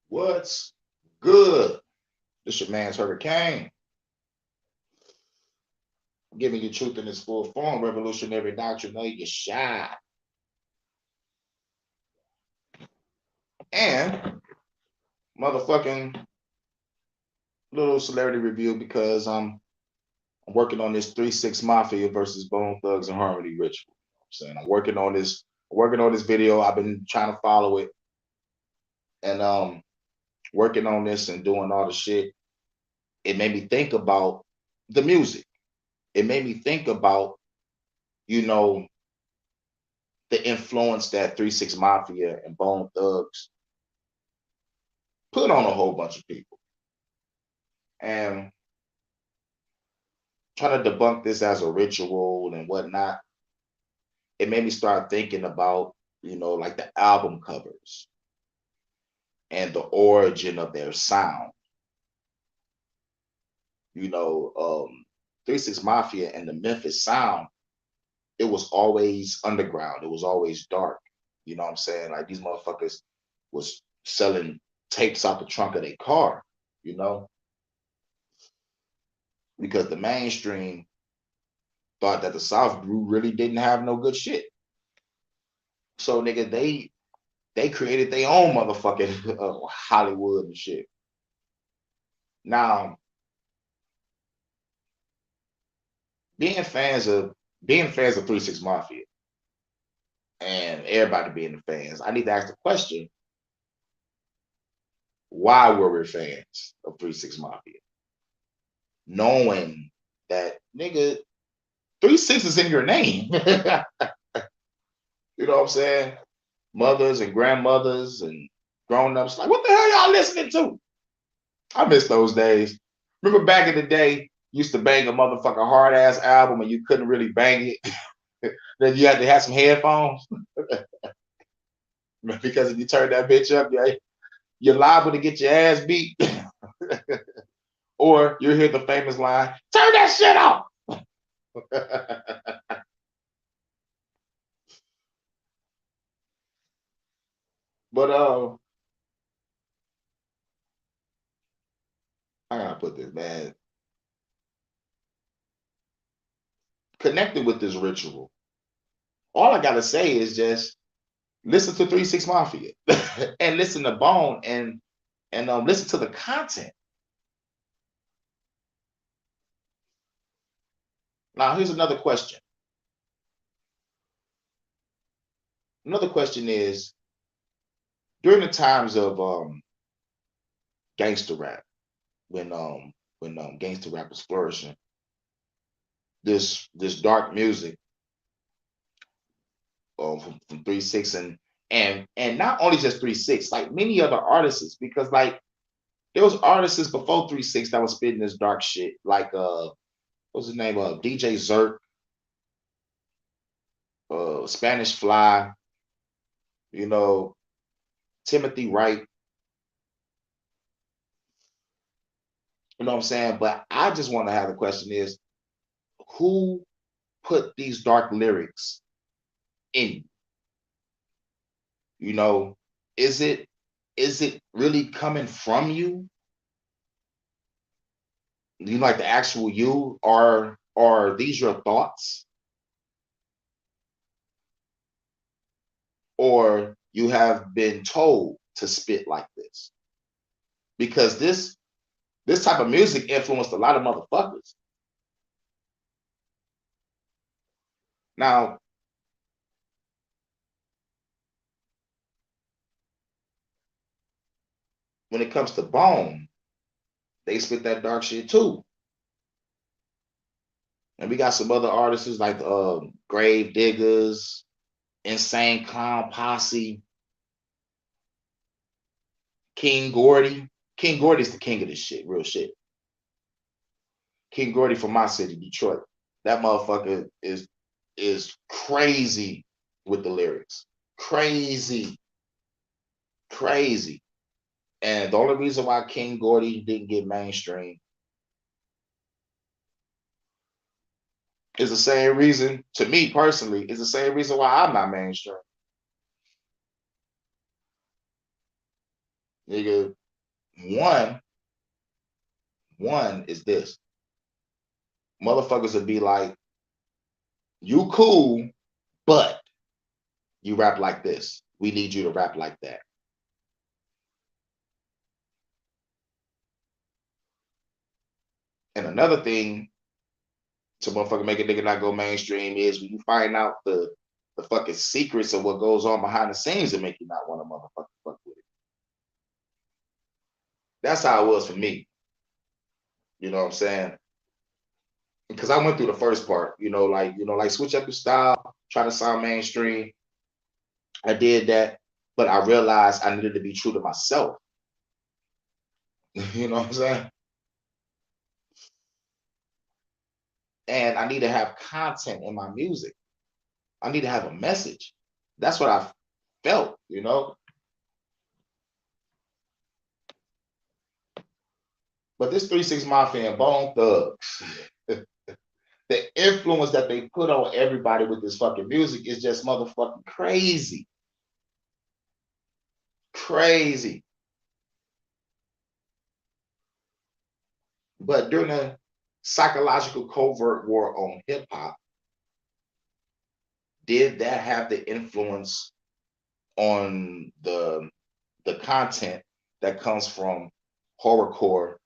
What's good? This your man's Hurricane, giving you truth in its full form, revolutionary doctrine. Know you shy. And motherfucking little celebrity review because I'm working on this 3-6 Mafia versus Bone Thugs and Harmony ritual. I'm saying I'm working on this video. I've been trying to follow it and working on this and doing all the shit. It made me think about the music. It made me think about, you know, the influence that 3-6 Mafia and Bone Thugs put on a whole bunch of people. And trying to debunk this as a ritual and whatnot, it made me start thinking about, like the album covers and the origin of their sound. You know, 3-6 Mafia and the Memphis sound, it was always underground. It was always dark. You know what I'm saying? Like these motherfuckers was selling tapes out the trunk of their car, you know, because the mainstream thought that the South really didn't have no good shit. So nigga, they created their own motherfucking Hollywood and shit. Now, being fans of being fans of 3-6 Mafia and everybody being the fans, I need to ask the question, why were we fans of 3-6 Mafia? Knowing that nigga 3-6 is in your name. You know what I'm saying? Mothers and grandmothers and grown-ups, like, what the hell y'all listening to? I miss those days. Remember back in the day, you used to bang a motherfucking hard ass album and you couldn't really bang it. Then you had to have some headphones because if you turn that bitch up, you're liable to get your ass beat. Or you hear the famous line, turn that shit off. But I gotta put this, man. Connected with this ritual, all I gotta say is just listen to 3-6 Mafia and listen to Bone and listen to the content. Now, here's another question. Another question is during the times of gangster rap, when gangster rap was flourishing, this dark music from 3-6 and not only just 3-6, like many other artists, because like there was artists before 3-6 that was spitting this dark shit, like what's his name? DJ Zerk, Spanish Fly, you know, Timothy Wright, you know what I'm saying? But I just want to have the question is who put these dark lyrics in you? You know, is it really coming from you? You like the actual you, or are these your thoughts? Or you have been told to spit like this? Because this type of music influenced a lot of motherfuckers. Now, when it comes to Bone, they spit that dark shit too. And we got some other artists like Grave Diggers, Insane Clown Posse, King Gordy. King Gordy's the king of this shit, real shit. King Gordy from my city, Detroit. That motherfucker is crazy with the lyrics. Crazy, crazy. And the only reason why King Gordy didn't get mainstream is the same reason, to me personally, is the same reason why I'm not mainstream. Nigga, one, one is this. Motherfuckers would be like, you cool, but you rap like this. We need you to rap like that. And another thing to motherfucker make a nigga not go mainstream is when you find out the fucking secrets of what goes on behind the scenes that make you not want to motherfucker fuck with it. That's how it was for me. You know what I'm saying? Because I went through the first part, like switch up your style, try to sound mainstream. I did that, but I realized I needed to be true to myself. You know what I'm saying? And I need to have content in my music. I need to have a message. That's what I felt. But this 3 6 Mafia and Bone Thugz, the influence that they put on everybody with this fucking music is just motherfucking crazy. Crazy. But during the psychological covert war on hip hop, did that have the influence on the content that comes from horrorcore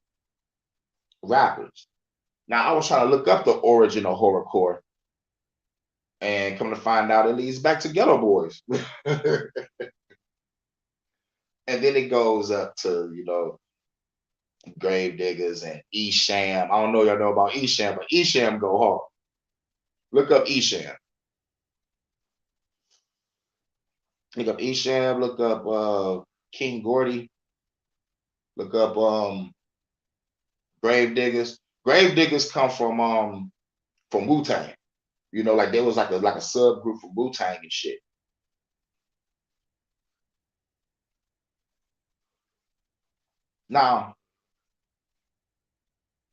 rappers? Now, I was trying to look up the origin of horrorcore, and come to find out it leads back to Ghetto Boys. And then it goes up to, Grave Diggers and Esham. I don't know y'all know about Esham, but Esham go hard. Look up Esham. Look up Esham. Look up King Gordy. Look up Grave Diggers. Grave Diggers come from Wu Tang. Like there was like a subgroup from Wu Tang and shit. Now,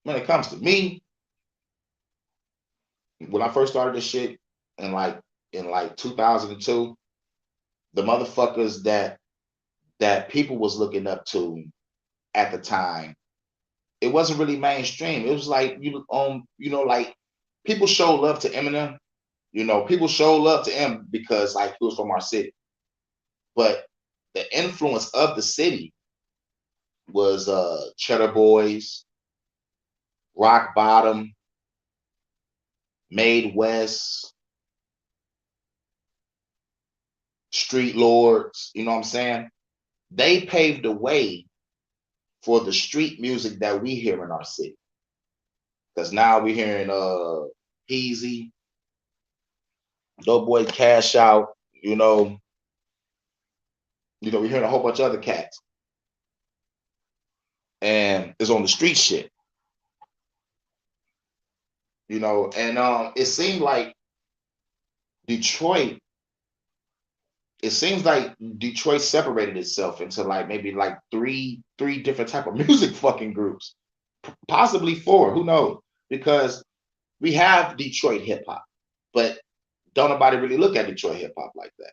when it comes to me, when I first started this shit in 2002, the motherfuckers that people was looking up to at the time, it wasn't really mainstream. It was like like people show love to Eminem. People show love to him because like he was from our city. But the influence of the city was Cheddar Boys, Rock Bottom, Made West, Street Lords, you know what I'm saying? They paved the way for the street music that we hear in our city. Because now we're hearing Peasy, Doughboy Cash Out, we're hearing a whole bunch of other cats. And it's on the street shit. And it seemed like Detroit, it seems like Detroit separated itself into like maybe like three different type of music fucking groups, possibly four, who knows? Because we have Detroit hip hop, but don't nobody really look at Detroit hip hop like that,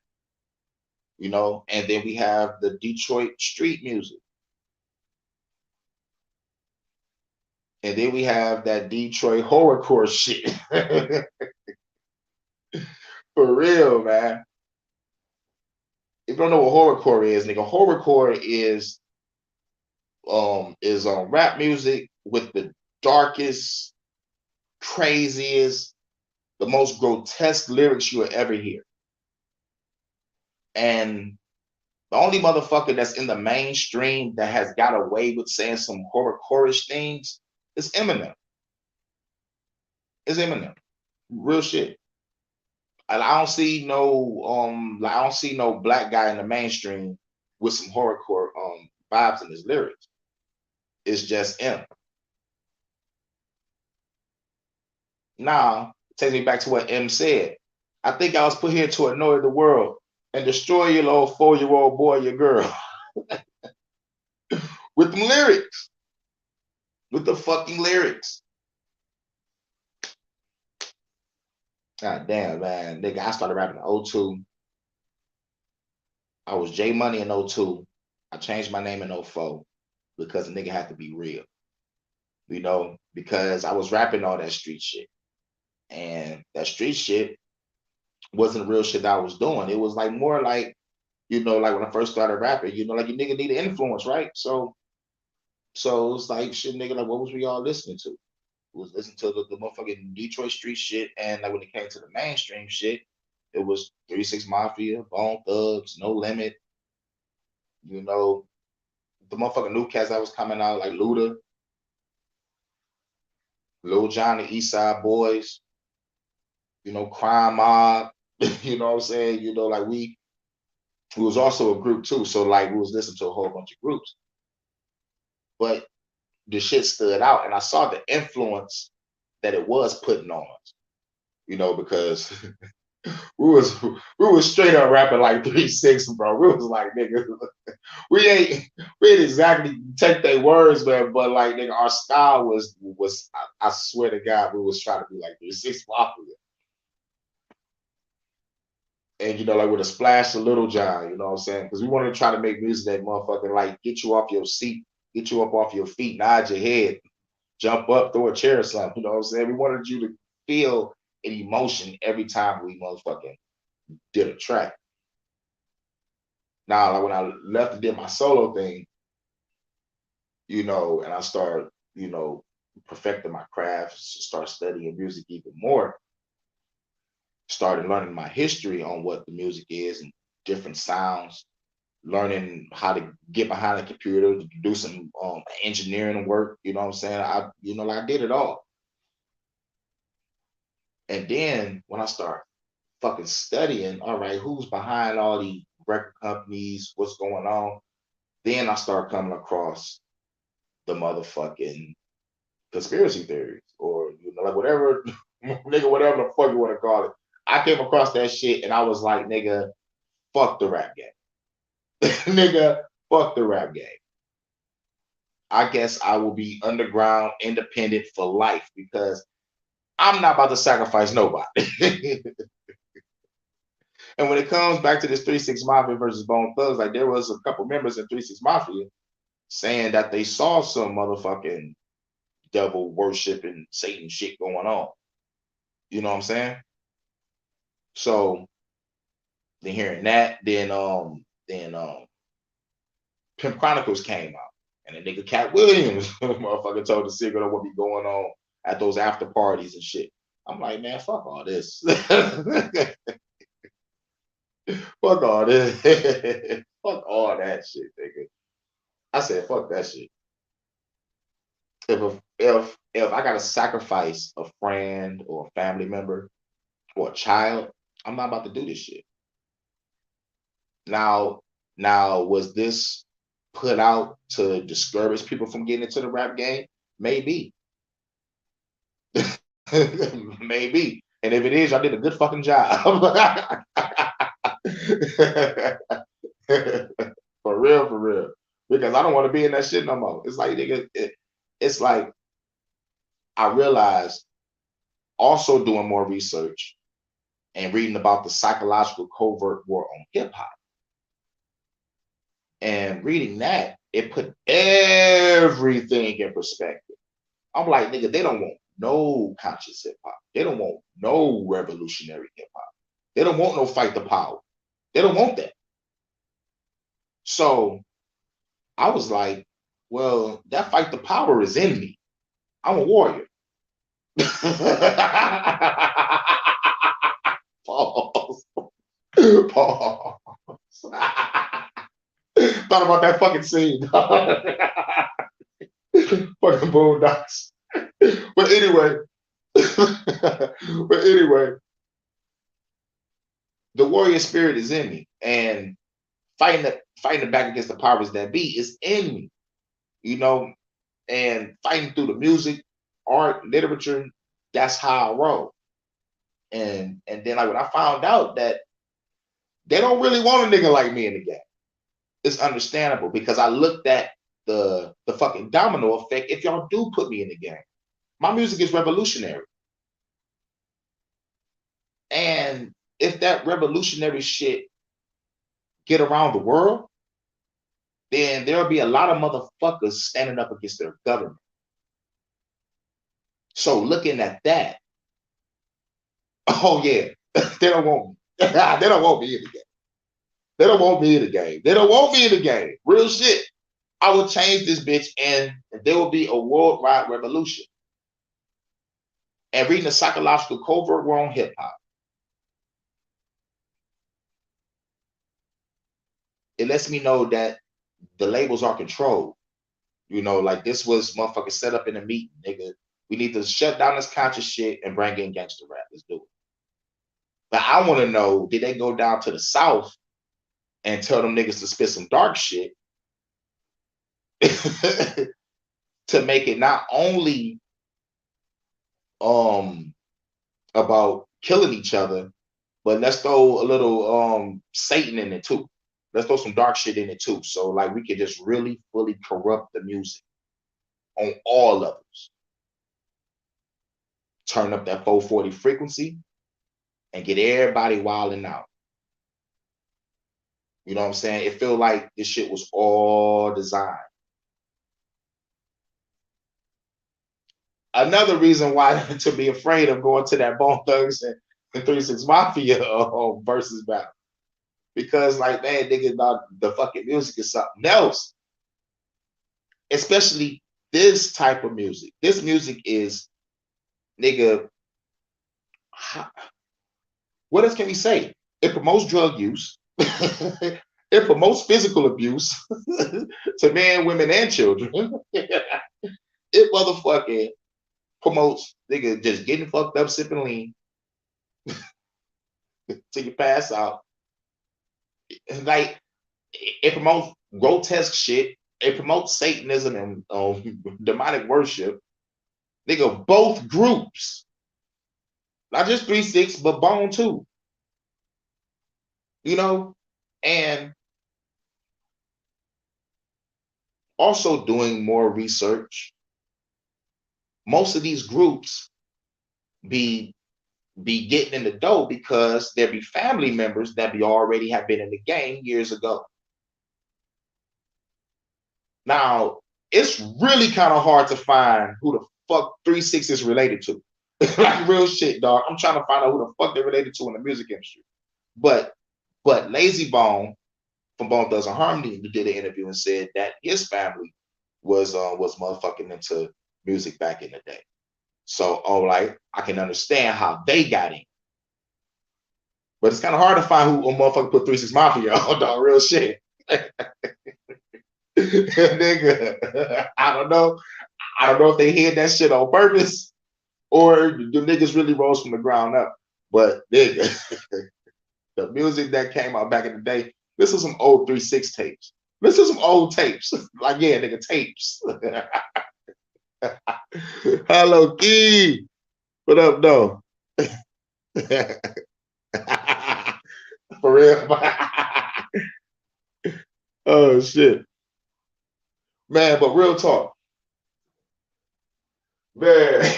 And then we have the Detroit street music, and then we have that Detroit horrorcore shit. For real, man. If you don't know what horrorcore is, nigga, horrorcore is rap music with the darkest, craziest, the most grotesque lyrics you will ever hear. And the only motherfucker that's in the mainstream that has got away with saying some horrorcore-ish things is Eminem. It's Eminem. Real shit. And I don't see I don't see no black guy in the mainstream with some horrorcore vibes in his lyrics. It's just him. Now, it takes me back to what M said. I think I was put here to annoy the world and destroy your little 4-year-old boy, your girl. With them lyrics. With the fucking lyrics. God damn, man. Nigga, I started rapping in 02. I was J Money in 02. I changed my name in '04 because the nigga had to be real, because I was rapping all that street shit. And that street shit wasn't real shit that I was doing. It was like more like, like when I first started rapping, like your nigga need an influence, right? So it was like shit, nigga, like what was we all listening to? Was listening to the motherfucking Detroit street shit, and like when it came to the mainstream shit, it was 3 6 Mafia, Bone Thugs, No Limit, you know, the motherfucking new cats that was coming out like Luda, Lil Jon, the East Side Boys, Crime Mob, you know what I'm saying? Like we was also a group too, so like we was listening to a whole bunch of groups, but the shit stood out, and I saw the influence that it was putting on us, because we was straight up rapping like 3 6, bro. We was like, nigga, we ain't exactly take their words, man, but like nigga, our style was I swear to God, we was trying to be like 3 6 Mafia. And like with a splash of Little John, you know what I'm saying? Because we wanted to try to make music that motherfucking like get you off your seat, get you up off your feet, nod your head, jump up, throw a chair or something. You know what I'm saying? We wanted you to feel an emotion every time we motherfucking did a track. Now, like when I left and did my solo thing, and I started, perfecting my craft, start studying music even more, started learning my history on what the music is and different sounds, learning how to get behind a computer, do some engineering work, you know what I'm saying? Like I did it all. And then when I start fucking studying, all right, who's behind all these record companies, what's going on? Then I start coming across the motherfucking conspiracy theories, or like whatever, nigga, whatever the fuck you want to call it. I came across that shit and I was like, nigga, fuck the rap game. Nigga, fuck the rap game. I guess I will be underground, independent for life because I'm not about to sacrifice nobody. And when it comes back to this 3 6 Mafia versus Bone Thugs, like there was a couple members in 3 6 Mafia saying that they saw some motherfucking devil worshiping Satan shit going on. You know what I'm saying? So then hearing that, then Pimp Chronicles came out, and the nigga Cat Williams, motherfucker, told the secret of what be going on at those after parties and shit. I'm like, man, fuck all this. Fuck all this. Fuck all that shit, nigga. I said, fuck that shit. If I gotta sacrifice a friend or a family member or a child, I'm not about to do this shit. Now, was this put out to discourage people from getting into the rap game? Maybe. Maybe. And if it is, I did a good fucking job. For real, for real. Because I don't want to be in that shit no more. It's like, nigga, it's like I realized also doing more research and reading about the psychological covert war on hip hop. And reading that, it put everything in perspective. I'm like, nigga, they don't want no conscious hip hop. They don't want no revolutionary hip hop. They don't want no fight the power. They don't want that. So I was like, well, that fight the power is in me. I'm a warrior. Pause. Pause. Thought about that fucking scene. Fucking Boondocks. But anyway, the warrior spirit is in me, and fighting back against the powers that be is in me, and fighting through the music, art, literature. That's how I roll. And then like when I found out that they don't really want a nigga like me in the game, it's understandable because I looked at the fucking domino effect. If y'all do put me in the game, my music is revolutionary. And if that revolutionary shit get around the world, then there'll be a lot of motherfuckers standing up against their government. So looking at that, oh yeah, they don't want me. They don't want me in the game. They don't want me in the game. They don't want me in the game. Real shit. I will change this bitch and there will be a worldwide revolution. And reading the psychological covert war on hip hop, it lets me know that the labels are controlled. You know, like this was motherfucking set up in a meeting, nigga. We need to shut down this conscious shit and bring in gangster rap. Let's do it. But I want to know, did they go down to the South and tell them niggas to spit some dark shit to make it not only about killing each other, but let's throw a little Satan in it too. Let's throw some dark shit in it too. So like we could just really fully corrupt the music on all levels. Turn up that 440 frequency and get everybody wilding out. You know what I'm saying? It feel like this shit was all designed. Another reason why to be afraid of going to that Bone Thugz and 3-6 Mafia versus battle. Because like, man, nigga, the fucking music is something else. Especially this type of music. This music is, nigga, what else can we say? It promotes drug use. It promotes physical abuse to men, women, and children. It motherfucking promotes, nigga, just getting fucked up, sipping lean till you pass out. Like, it promotes grotesque shit. It promotes Satanism and demonic worship. Nigga, both groups. Not just 3-6, but Bone too. You know? And also doing more research. Most of these groups be getting in the dough because there be family members that be already have been in the game years ago. Now, it's really kind of hard to find who the fuck 3-6 is related to. Like real shit, dog. I'm trying to find out who the fuck they're related to in the music industry. But Lazy Bone from Bone Thugz and Harmony did an interview and said that his family was motherfucking into music back in the day. So, like, I can understand how they got in. But it's kind of hard to find who a motherfucker put 3-6 Mafia on, dog. Real shit. Nigga, I don't know. I don't know if they hid that shit on purpose or the niggas really rose from the ground up. But nigga, the music that came out back in the day, this is some old 3-6 tapes. This is some old tapes. Like, yeah, nigga, tapes. Hello, Key. What up, though? For real? Oh, shit. Man, but real talk. Man.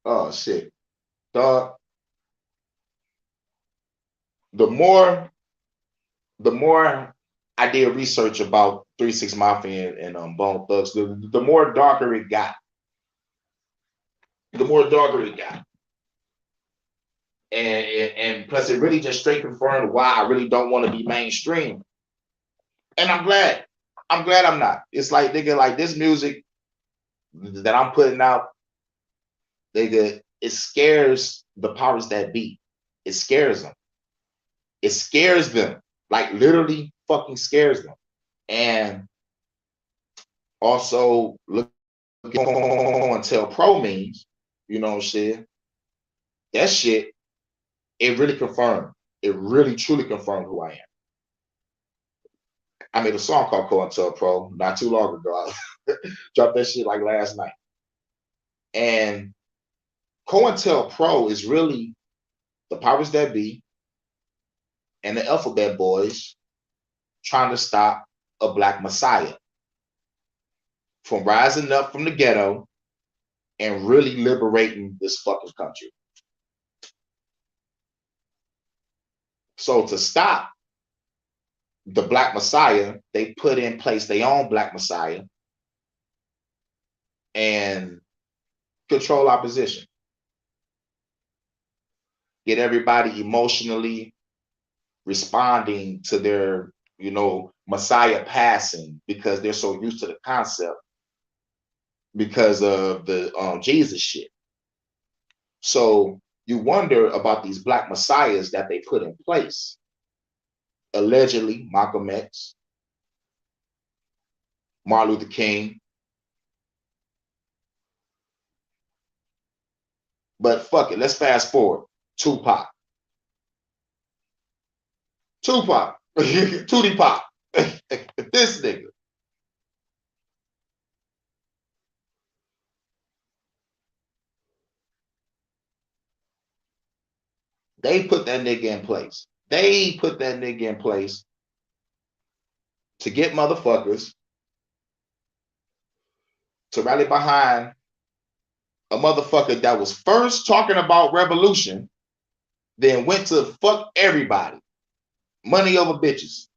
Oh, shit. Dog. The more I did research about 3-6 Mafia and Bone Thugz, the more darker it got. The more darker it got. And plus it really just straight confirmed why I really don't want to be mainstream. And I'm glad. I'm glad I'm not. It's like, nigga, like this music that I'm putting out, nigga, it scares the powers that be. It scares them. It scares them. Like literally fucking scares them. And also look on Tell Pro means, you know what I'm saying? That shit, it really confirmed. It really truly confirmed who I am. I made a song called COINTELPRO not too long ago. I dropped that shit like last night. And COINTELPRO is really the powers that be and the alphabet boys trying to stop a black messiah from rising up from the ghetto and really liberating this fucking country. So to stop the Black Messiah, they put in place their own Black Messiah and control opposition. Get everybody emotionally responding to their, Messiah passing because they're so used to the concept because of the Jesus shit. So you wonder about these Black Messiahs that they put in place. Allegedly, Malcolm X, Martin Luther King. But fuck it, let's fast forward. Tupac. Tootie Pop. This nigga. They put that nigga in place. They put that nigga in place to get motherfuckers to rally behind a motherfucker that was first talking about revolution, then went to fuck everybody. Money over bitches.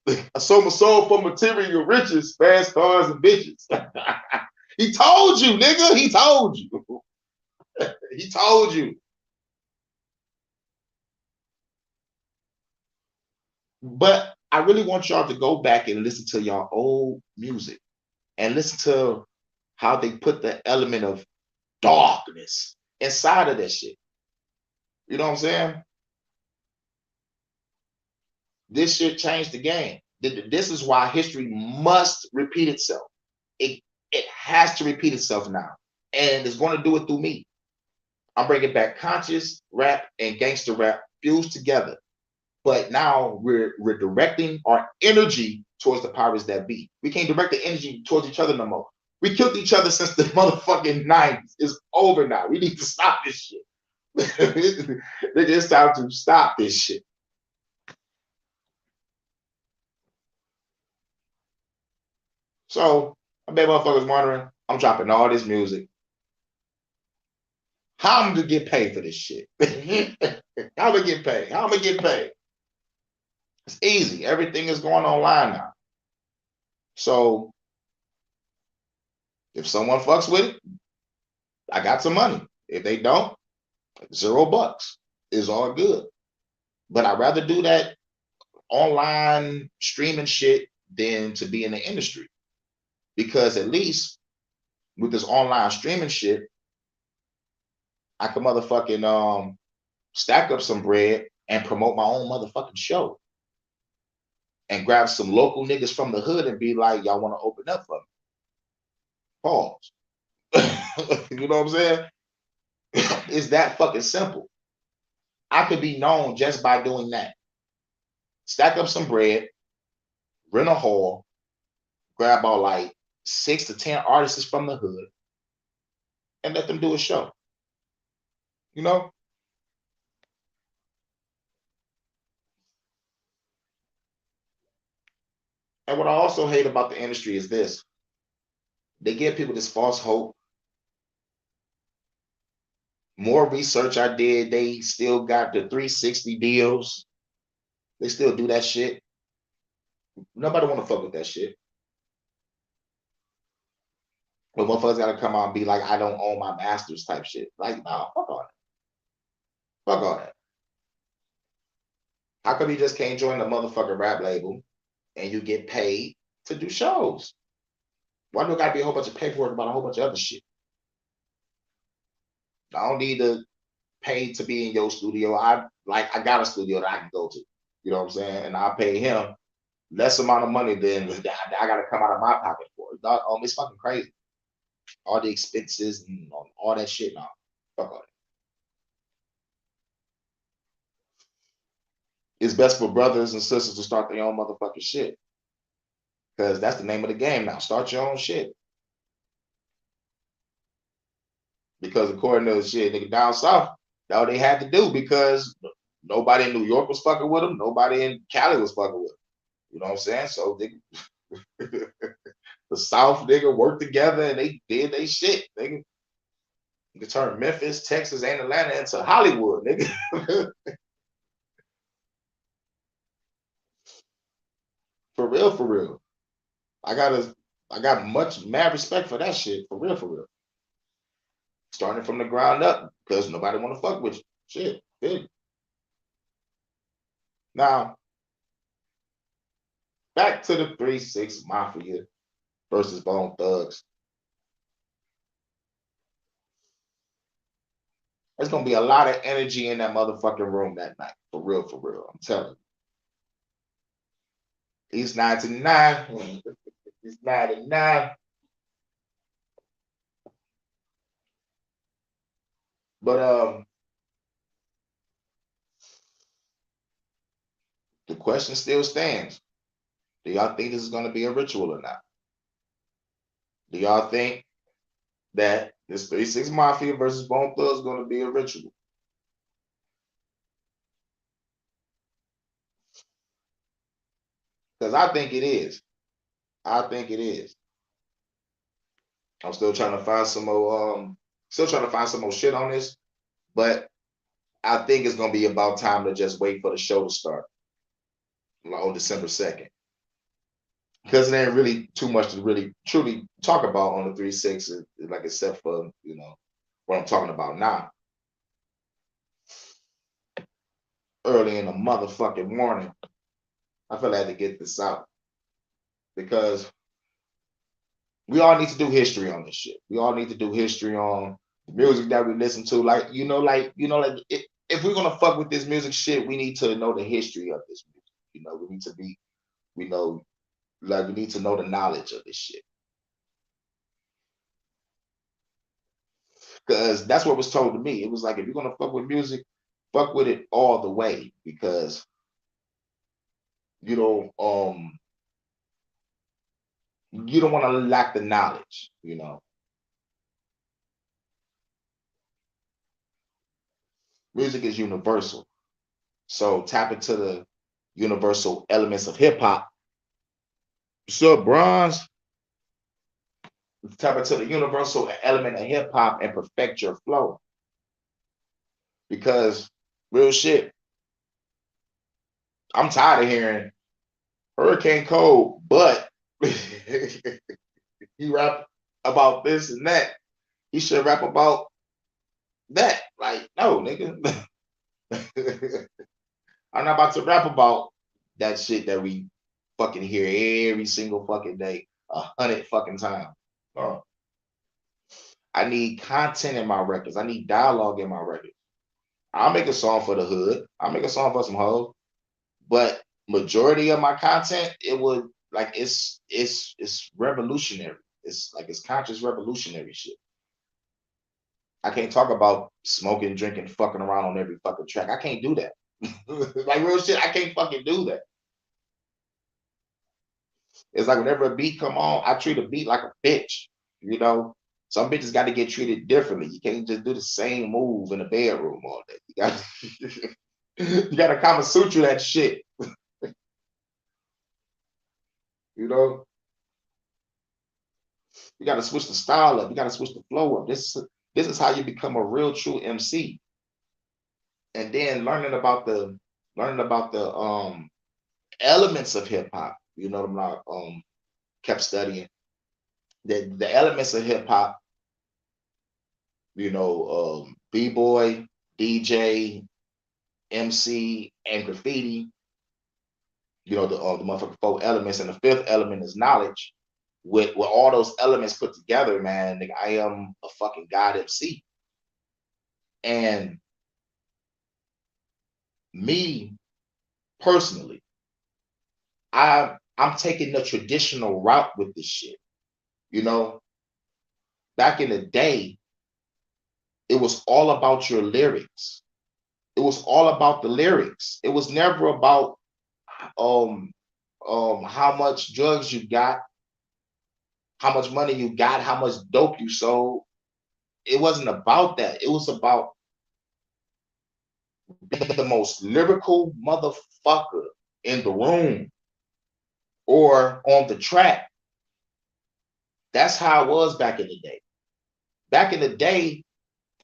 I sold my soul for material riches, fast cars and bitches. He told you, nigga. He told you. He told you. But I really want y'all to go back and listen to y'all old music and listen to how they put the element of darkness inside of that shit. You know what I'm saying? This shit changed the game. This is why history must repeat itself. It has to repeat itself now. And it's going to do it through me. I'm bringing back conscious rap and gangster rap fused together. But now we're directing our energy towards the powers that be. We can't direct the energy towards each other no more. We killed each other since the motherfucking 90s. It's over now. We need to stop this shit. It's time to stop this shit. So, I bet motherfuckers wondering, I'm dropping all this music. How am I gonna get paid for this shit? How am I gonna get paid? How am I gonna get paid? It's easy. Everything is going online now. So, if someone fucks with it, I got some money. If they don't, $0. It's all good. But I'd rather do that online streaming shit than to be in the industry. Because at least with this online streaming shit, I can motherfucking stack up some bread and promote my own motherfucking show. And grab some local niggas from the hood and be like, y'all want to open up for me? Pause. You know what I'm saying? It's that fucking simple. I could be known just by doing that. Stack up some bread, rent a hall, grab all like 6 to 10 artists from the hood, and let them do a show. You know? And what I also hate about the industry is this. They give people this false hope. More research I did, they still got the 360 deals. They still do that shit. Nobody want to fuck with that shit. But motherfuckers gotta come out and be like, I don't own my masters type shit. Like, no, fuck all that. Fuck all that. How come you just can't join the motherfucking rap label and you get paid to do shows? Why do it gotta be a whole bunch of paperwork about a whole bunch of other shit? I don't need to pay to be in your studio. I got a studio that I can go to. You know what I'm saying? And I pay him less amount of money than I gotta come out of my pocket for. It's fucking crazy. All the expenses and all that shit. No, fuck all that. It's best for brothers and sisters to start their own motherfucking shit. Because that's the name of the game now. Start your own shit. Because according to the shit, nigga down south, that's what they had to do because nobody in New York was fucking with them. Nobody in Cali was fucking with them. You know what I'm saying? So they, the South nigga worked together and they did they shit. Nigga. You can turn Memphis, Texas, and Atlanta into Hollywood, nigga. For real, for real. I got much mad respect for that shit. For real, for real. Starting from the ground up because nobody want to fuck with you. Shit, big. Now back to the 3-6 Mafia versus Bone Thugs. There's gonna be a lot of energy in that motherfucking room that night. For real, for real. I'm telling you. He's 99. He's 99. But the question still stands. Do y'all think this is gonna be a ritual or not? Do y'all think that this 3-6 Mafia versus Bone Thugs is gonna be a ritual? Because I think it is. I think it is. I'm still trying to find some more shit on this, but I think it's gonna be about time to just wait for the show to start on December 2nd. Because there ain't really too much to really truly talk about on the 3-6, like except for what I'm talking about now. Early in the motherfucking morning, I feel like I had to get this out because we all need to do history on this shit. We all need to do history on the music that we listen to. If we're gonna fuck with this music shit, we need to know the history of this music. We need to be, we know, we need to know the knowledge of this shit. Because that's what was told to me. It was like, if you're gonna fuck with music, fuck with it all the way, because you don't want to lack the knowledge. Music is universal, so tap into the universal elements of hip-hop. What's up, Bronze? Tap into the universal element of hip-hop and perfect your flow, because real shit, I'm tired of hearing Hurricane Code, but he rap about this and that. He should rap about that. Like, no, nigga. I'm not about to rap about that shit that we fucking hear every single fucking day, 100 fucking times. Oh. I need content in my records. I need dialogue in my records. I'll make a song for the hood. I'll make a song for some hoes. But majority of my content, it would like it's revolutionary. It's conscious revolutionary shit. I can't talk about smoking, drinking, fucking around on every fucking track. I can't do that. Like real shit, I can't fucking do that. It's like whenever a beat come on, I treat a beat like a bitch. Some bitches got to get treated differently. You can't just do the same move in the bedroom all day. You got to Kama Sutra that shit. You know, you got to switch the style up. You got to switch the flow up. This is how you become a real true MC. And then learning about the elements of hip hop. I'm not kept studying the elements of hip hop. B-boy, DJ, MC, and graffiti. The motherfucking 4 elements, and the 5th element is knowledge. With all those elements put together, man, nigga, I am a fucking god MC. And me personally, I'm taking the traditional route with this shit. Back in the day, it was all about your lyrics. It was all about the lyrics. It was never about how much drugs you got, how much money you got, how much dope you sold. It wasn't about that. It was about being the most lyrical motherfucker in the room or on the track. That's how it was back in the day. Back in the day,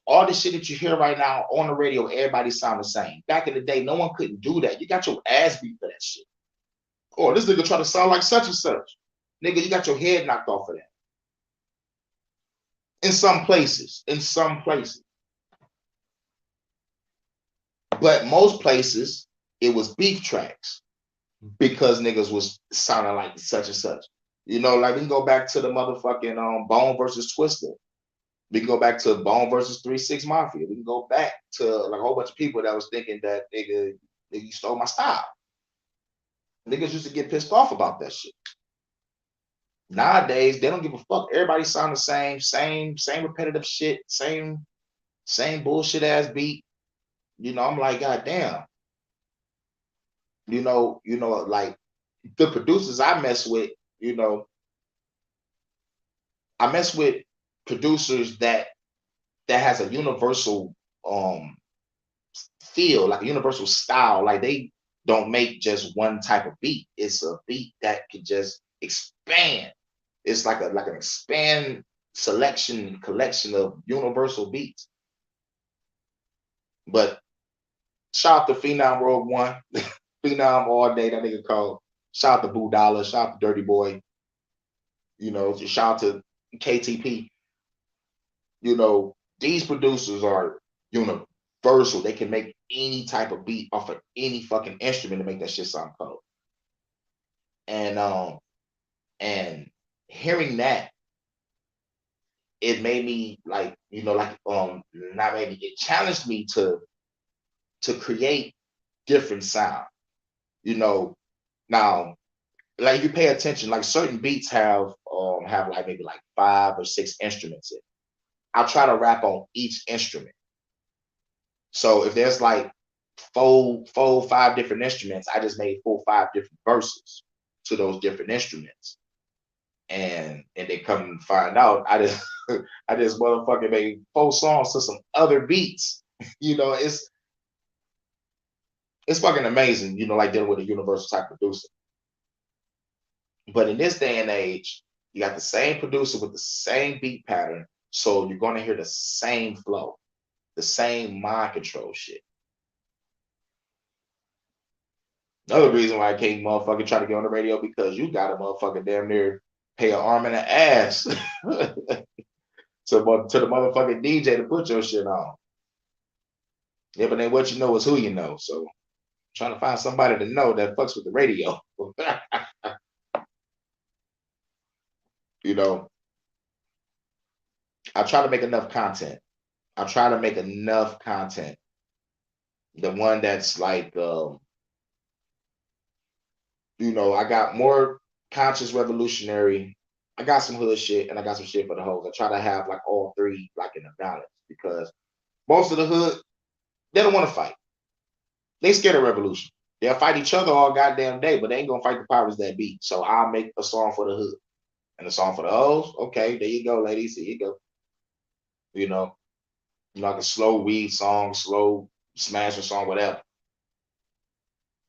all the shit that you hear right now on the radio, everybody sound the same. Back in the day, no one couldn't do that. You got your ass beat for that shit. Oh, this nigga try to sound like such and such. Nigga, you got your head knocked off of that. In some places. But most places, it was beef tracks because niggas was sounding like such and such. You know, like we can go back to the motherfucking Bone versus Twister. We can go back to Bone versus 3-6 Mafia. We can go back to like a whole bunch of people that was thinking that nigga you stole my style. Niggas used to get pissed off about that shit. Nowadays, they don't give a fuck. Everybody sound the same repetitive shit, same bullshit ass beat. You know, I'm like, God damn. You know, like the producers I mess with, you know, I mess with producers that has a universal feel, like a universal style. Like they don't make just one type of beat. It's a beat that can just expand. It's like an expand collection of universal beats. But shout out to Phenom Rogue One, Phenom all day. That nigga called. Shout out to Boo Dollar. Shout out to Dirty Boy. You know, shout out to KTP. You know, these producers are universal. They can make any type of beat off of any fucking instrument to make that shit sound cold. And hearing that, it made me like, you know, like not maybe it challenged me to create different sound. You know, now like you pay attention, like certain beats have like maybe like 5 or 6 instruments in. I'll try to rap on each instrument. So if there's like 5 different instruments, I just made 5 different verses to those different instruments. And they come to find out, I just I just motherfucking made 4 songs to some other beats. You know, it's fucking amazing, you know, like dealing with a universal type producer. But in this day and age, you got the same producer with the same beat pattern, so you're gonna hear the same flow, the same mind control shit. Another reason why I can't motherfucking try to get on the radio, because you got to motherfucking damn near pay an arm and an ass to the motherfucking DJ to put your shit on. Yeah, but then what you know is who you know. So I'm trying to find somebody to know that fucks with the radio. You know, I try to make enough content. The one that's like, you know, I got more conscious revolutionary. I got some hood shit and I got some shit for the hoes. I try to have like all 3 like in a balance, because most of the hood, they don't want to fight. They scared of revolution. They'll fight each other all goddamn day, but they ain't gonna fight the powers that be. So I'll make a song for the hood and a song for the hoes. Okay, there you go, ladies. There you go. You know, like a slow weed song, slow smashing song, whatever.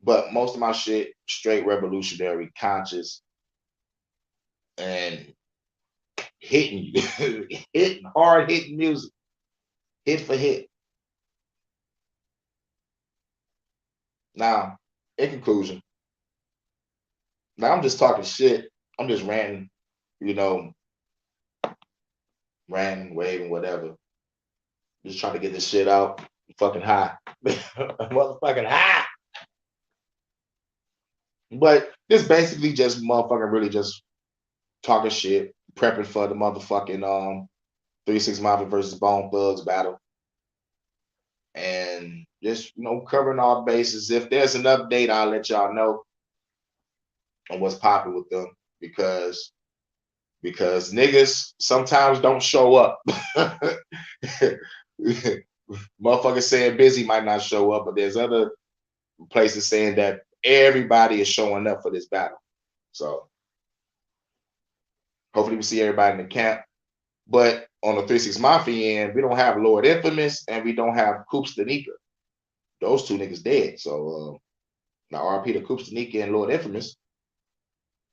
But most of my shit straight revolutionary, conscious, and hitting you, hard hitting music, hit for hit. Now, in conclusion, now I'm just talking shit. I'm just ranting, you know, ranting, waving, whatever. Just trying to get this shit out. I'm fucking high. Motherfucking high. But this basically just motherfucking really just talking shit, prepping for the motherfucking 3-6 Mafia versus Bone Thugz battle. And just, you know, covering all bases. If there's an update, I'll let y'all know on what's popping with them, because niggas sometimes don't show up. Motherfuckers saying busy might not show up, but there's other places saying that everybody is showing up for this battle. So hopefully we see everybody in the camp. But on the 3-6 Mafia end, we don't have Lord Infamous and we don't have Coops Danica. Those 2 niggas dead. So now RP to Coops Danica and Lord Infamous.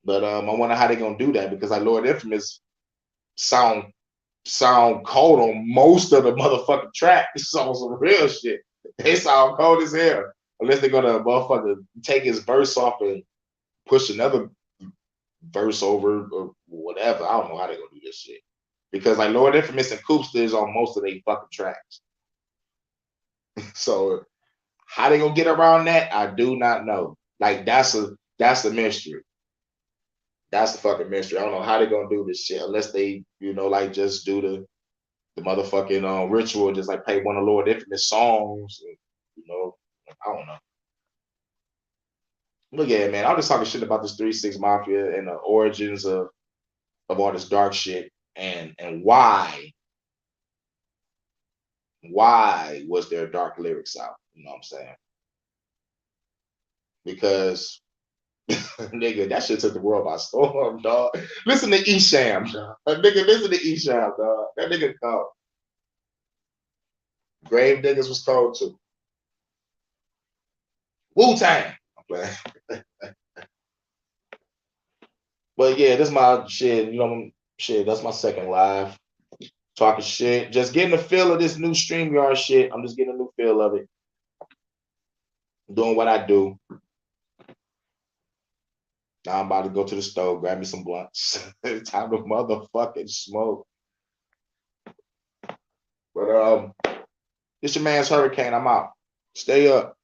But I wonder how they gonna do that, because like Lord Infamous sound cold on most of the motherfucking track. This on some real shit. They sound cold as hell. Unless they're gonna motherfucker take his verse off and push another verse over or whatever. I don't know how they gonna do this shit. Because like Lord Infamous and Koopsta is on most of their fucking tracks. So how they gonna get around that, I do not know. Like that's a mystery. That's the fucking mystery. I don't know how they gonna do this shit unless they, like just do the motherfucking ritual, just like play one of Lord Infamous songs. You know, I don't know. But yeah, man, I'm just talking shit about this 3-6 Mafia and the origins of all this dark shit and why was there dark lyrics out? You know what I'm saying? Because nigga, that shit took the world by storm, dog. Listen to Esham, dog. Nigga, listen to Esham, dog. That nigga called. Grave Diggers was cold too. Wu-Tang. But yeah, this is my shit. Shit, that's my second live. Talking shit. Just getting a feel of this new StreamYard shit. I'm just getting a new feel of it. Doing what I do. Now I'm about to go to the stove, grab me some blunts. Time to motherfucking smoke. But it's your man's Hurricane. I'm out. Stay up.